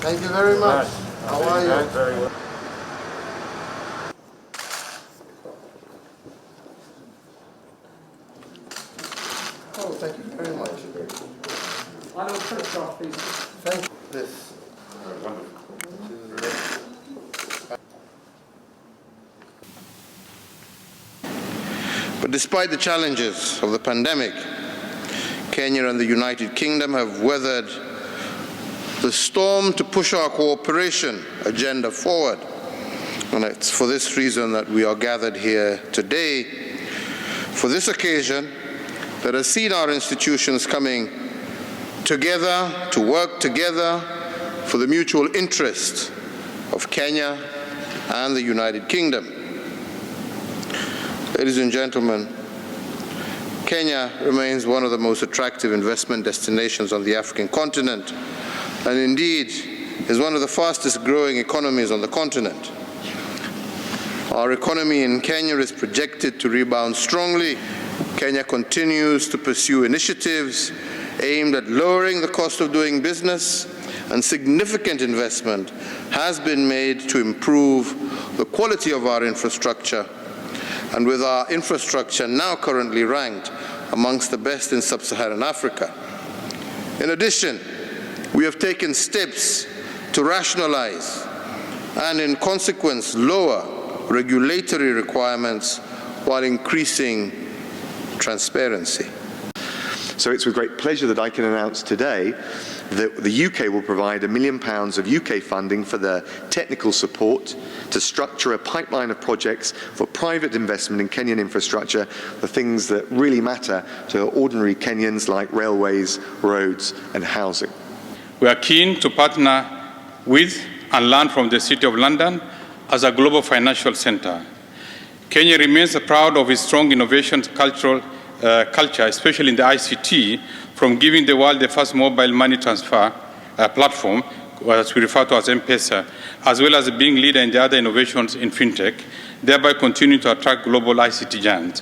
Thank you very much. How are you? Very well. Oh, thank you very much. I will photograph these. Thank you. This. But despite the challenges of the pandemic, Kenya and the United Kingdom have weathered the storm to push our cooperation agenda forward. And it's for this reason that we are gathered here today, for this occasion that has seen our institutions coming together to work together for the mutual interest of Kenya and the United Kingdom. Ladies and gentlemen, Kenya remains one of the most attractive investment destinations on the African continent, and indeed is one of the fastest growing economies on the continent. Our economy in Kenya is projected to rebound strongly. Kenya continues to pursue initiatives aimed at lowering the cost of doing business, and significant investment has been made to improve the quality of our infrastructure, and with our infrastructure now currently ranked amongst the best in sub-Saharan Africa. In addition, we have taken steps to rationalize and, in consequence, lower regulatory requirements while increasing transparency. So it's with great pleasure that I can announce today that the UK will provide £1 million of UK funding for the technical support to structure a pipeline of projects for private investment in Kenyan infrastructure, the things that really matter to ordinary Kenyans, like railways, roads and housing. We are keen to partner with and learn from the City of London as a global financial centre. Kenya remains proud of its strong innovation culture, especially in the ICT, from giving the world the first mobile money transfer platform, as we refer to as M-Pesa, as well as being leader in the other innovations in fintech, thereby continuing to attract global ICT giants.